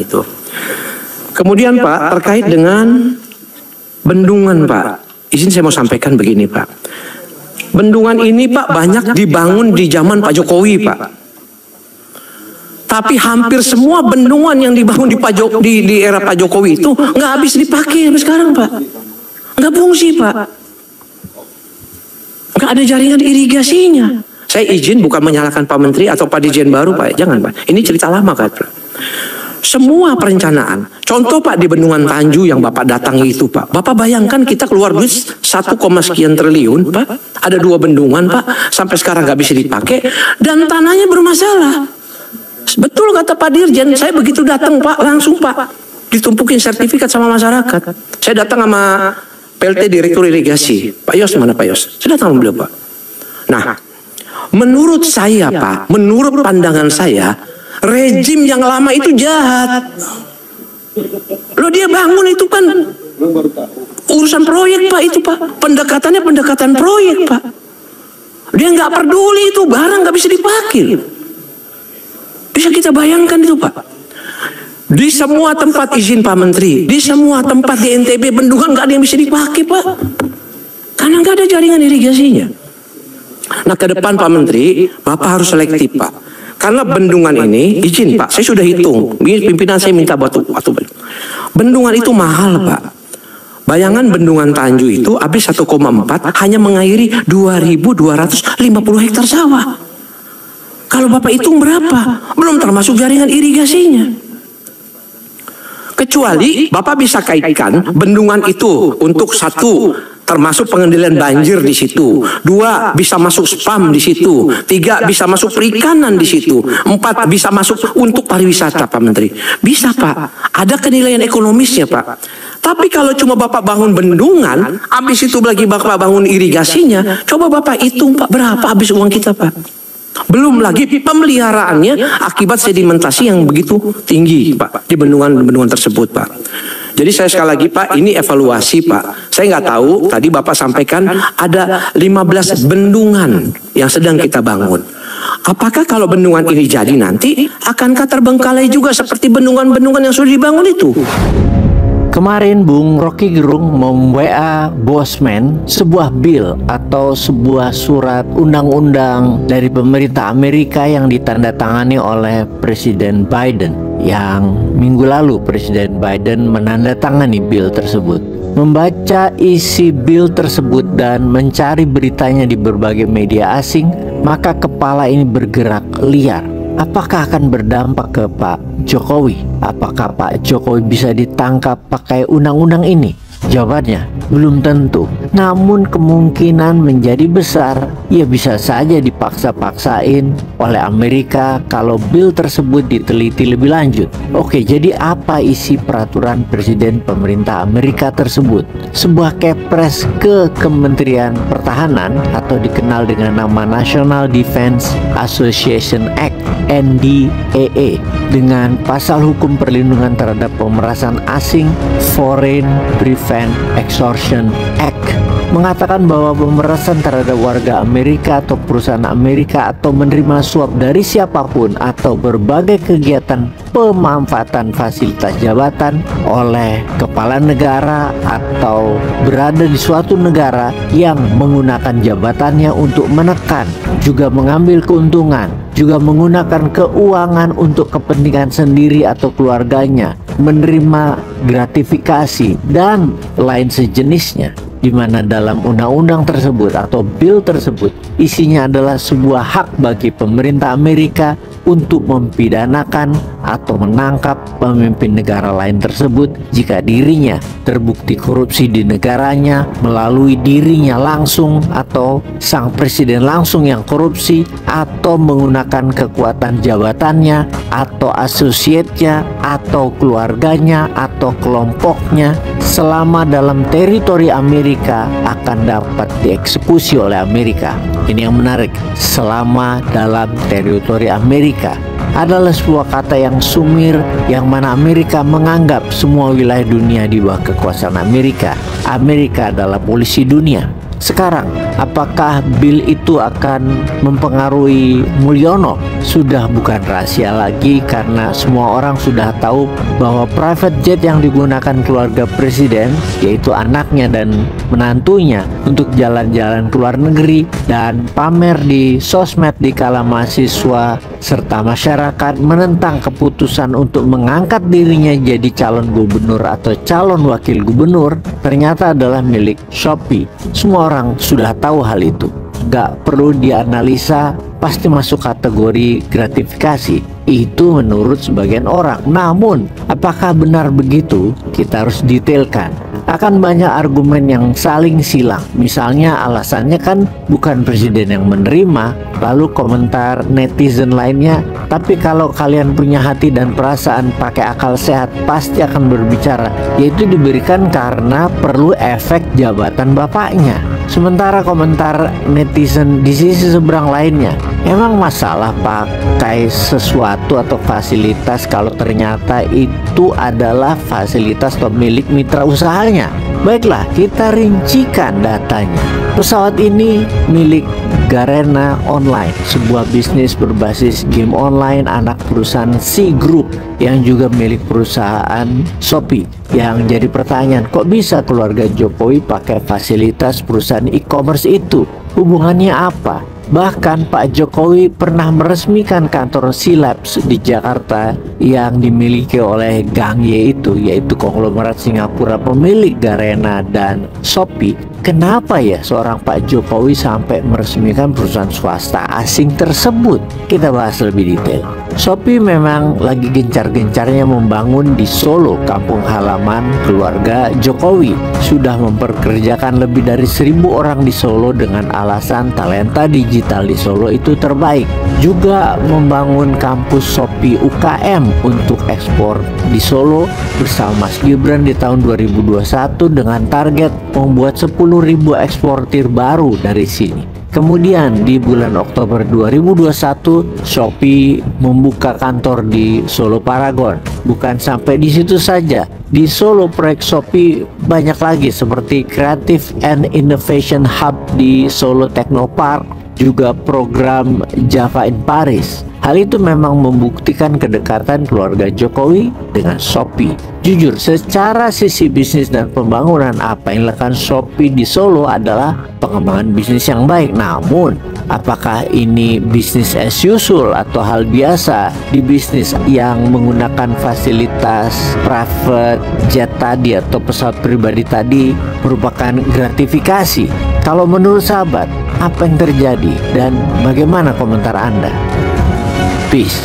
itu. Kemudian Pak, terkait dengan bendungan Pak, izin saya mau sampaikan begini Pak. Bendungan ini Pak banyak dibangun di zaman Pak Jokowi Pak. Tapi hampir semua bendungan yang dibangun di era Pak Jokowi itu nggak habis dipakai sampai sekarang Pak. Nggak fungsi Pak. Nggak ada jaringan irigasinya. Saya izin bukan menyalahkan Pak Menteri atau Pak Dirjen baru Pak. Jangan Pak. Ini cerita lama Pak. Semua perencanaan. Contoh Pak di Bendungan Tanju yang Bapak datangi itu Pak. Bapak bayangkan kita keluar duit 1, sekian triliun Pak. Ada 2 bendungan Pak. Sampai sekarang nggak bisa dipakai. Dan tanahnya bermasalah. Betul kata Pak Dirjen. Saya begitu datang Pak. Langsung Pak. Ditumpukin sertifikat sama masyarakat. Saya datang sama PLT Direktur Irigasi. Pak Yos mana Pak Yos? Saya datang sama beliau Pak. Nah. Menurut saya Pak. Menurut pandangan saya. Rejim yang lama itu jahat. Loh dia bangun itu kan urusan proyek Pak itu Pak. Pendekatannya pendekatan proyek Pak. Dia nggak peduli itu barang nggak bisa dipakai. Bisa kita bayangkan itu Pak. Di semua tempat izin Pak Menteri, di semua tempat di NTB bendungan nggak ada yang bisa dipakai Pak. Karena nggak ada jaringan irigasinya. Nah ke depan Pak Menteri, Bapak harus selektif Pak. Karena bendungan ini, izin Pak, saya sudah hitung. Ini pimpinan saya minta batu. Bendungan itu mahal Pak. Bayangan Bendungan Tanju itu habis 1,4 hanya mengairi 2.250 hektar sawah. Kalau Bapak hitung berapa? Belum termasuk jaringan irigasinya. Kecuali Bapak bisa kaitkan bendungan itu untuk 1 termasuk pengendalian banjir di situ, 2 bisa masuk spam di situ, 3 bisa masuk perikanan di situ, 4 bisa masuk untuk pariwisata Pak Menteri. Bisa Pak, ada kenilaian ekonomisnya Pak. Tapi kalau cuma Bapak bangun bendungan, habis itu lagi Bapak bangun irigasinya, coba Bapak hitung Pak berapa habis uang kita Pak. Belum lagi pemeliharaannya akibat sedimentasi yang begitu tinggi Pak di bendungan-bendungan tersebut Pak. Jadi saya sekali lagi Pak, ini evaluasi Pak. Saya nggak tahu, tadi Bapak sampaikan ada 15 bendungan yang sedang kita bangun. Apakah kalau bendungan ini jadi nanti, akankah terbengkalai juga seperti bendungan-bendungan yang sudah dibangun itu? Kemarin Bung Rocky Gerung mem-WA Bosman sebuah bill atau sebuah surat undang-undang dari pemerintah Amerika yang ditandatangani oleh Presiden Biden. Yang minggu lalu Presiden Biden menandatangani bill tersebut. Membaca isi bill tersebut dan mencari beritanya di berbagai media asing, maka kepala ini bergerak liar. Apakah akan berdampak ke Pak Jokowi? Apakah Pak Jokowi bisa ditangkap pakai undang-undang ini? Jawabannya, belum tentu. Namun kemungkinan menjadi besar. Ya bisa saja dipaksa-paksain oleh Amerika kalau bill tersebut diteliti lebih lanjut. Oke, jadi apa isi peraturan Presiden pemerintah Amerika tersebut? Sebuah kepres ke Kementerian Pertahanan atau dikenal dengan nama National Defense Association Act NDAA dengan pasal hukum perlindungan terhadap pemerasan asing Foreign Prevent Extortion Act mengatakan bahwa pemerasan terhadap warga Amerika atau perusahaan Amerika atau menerima suap dari siapapun atau berbagai kegiatan pemanfaatan fasilitas jabatan oleh kepala negara atau berada di suatu negara yang menggunakan jabatannya untuk menekan, juga mengambil keuntungan, juga menggunakan keuangan untuk kepentingan sendiri atau keluarganya, menerima gratifikasi dan lain sejenisnya, di mana dalam undang-undang tersebut atau bill tersebut isinya adalah sebuah hak bagi pemerintah Amerika untuk mempidanakan atau menangkap pemimpin negara lain tersebut jika dirinya terbukti korupsi di negaranya melalui dirinya langsung atau sang presiden langsung yang korupsi atau menggunakan kekuatan jabatannya atau asosiatnya atau keluarganya atau kelompoknya selama dalam teritori Amerika akan dapat dieksekusi oleh Amerika. Ini yang menarik, selama dalam teritori Amerika adalah sebuah kata yang sumir yang mana Amerika menganggap semua wilayah dunia di bawah kekuasaan Amerika. Amerika adalah polisi dunia. Sekarang, apakah bil itu akan mempengaruhi Mulyono? Sudah bukan rahasia lagi karena semua orang sudah tahu bahwa private jet yang digunakan keluarga presiden, yaitu anaknya dan menantunya, untuk jalan-jalan ke luar negeri dan pamer di sosmed di kala mahasiswa serta masyarakat menentang keputusan untuk mengangkat dirinya jadi calon gubernur atau calon wakil gubernur, ternyata adalah milik Shopee. Semua orang sudah tahu hal itu, gak perlu dianalisa, pasti masuk kategori gratifikasi. Itu menurut sebagian orang. Namun, apakah benar begitu? Kita harus detailkan. Akan banyak argumen yang saling silang. Misalnya alasannya kan bukan presiden yang menerima, lalu komentar netizen lainnya, tapi kalau kalian punya hati dan perasaan pakai akal sehat pasti akan berbicara, yaitu diberikan karena perlu efek jabatan bapaknya. Sementara komentar netizen di sisi seberang lainnya, emang masalah pakai sesuatu atau fasilitas kalau ternyata itu adalah fasilitas pemilik mitra usahanya? Baiklah, kita rincikan datanya. Pesawat ini milik Garena Online, sebuah bisnis berbasis game online anak perusahaan C Group yang juga milik perusahaan Shopee. Yang jadi pertanyaan, kok bisa keluarga Jokowi pakai fasilitas perusahaan e-commerce itu? Hubungannya apa? Bahkan Pak Jokowi pernah meresmikan kantor C-Labs di Jakarta yang dimiliki oleh Gang Y itu, yaitu konglomerat Singapura pemilik Garena dan Shopee. Kenapa ya seorang Pak Jokowi sampai meresmikan perusahaan swasta asing tersebut? Kita bahas lebih detail. Shopee memang lagi gencar-gencarnya membangun di Solo, kampung halaman keluarga Jokowi. Sudah memperkerjakan lebih dari 1.000 orang di Solo dengan alasan talenta digital di Solo itu terbaik. Juga membangun kampus Shopee UKM untuk ekspor di Solo bersama Mas Gibran di tahun 2021 dengan target membuat 10.000 eksportir baru dari sini. Kemudian di bulan Oktober 2021, Shopee membuka kantor di Solo Paragon. Bukan sampai di situ saja, di Solo proyek Shopee banyak lagi seperti Creative and Innovation Hub di Solo Technopark, juga program Java in Paris. Hal itu memang membuktikan kedekatan keluarga Jokowi dengan Shopee. Jujur, secara sisi bisnis dan pembangunan, apa yang dilakukan Shopee di Solo adalah pengembangan bisnis yang baik. Namun, apakah ini bisnis as usual atau hal biasa di bisnis yang menggunakan fasilitas private jet tadi atau pesawat pribadi tadi merupakan gratifikasi? Kalau menurut sahabat, apa yang terjadi dan bagaimana komentar Anda? Peace.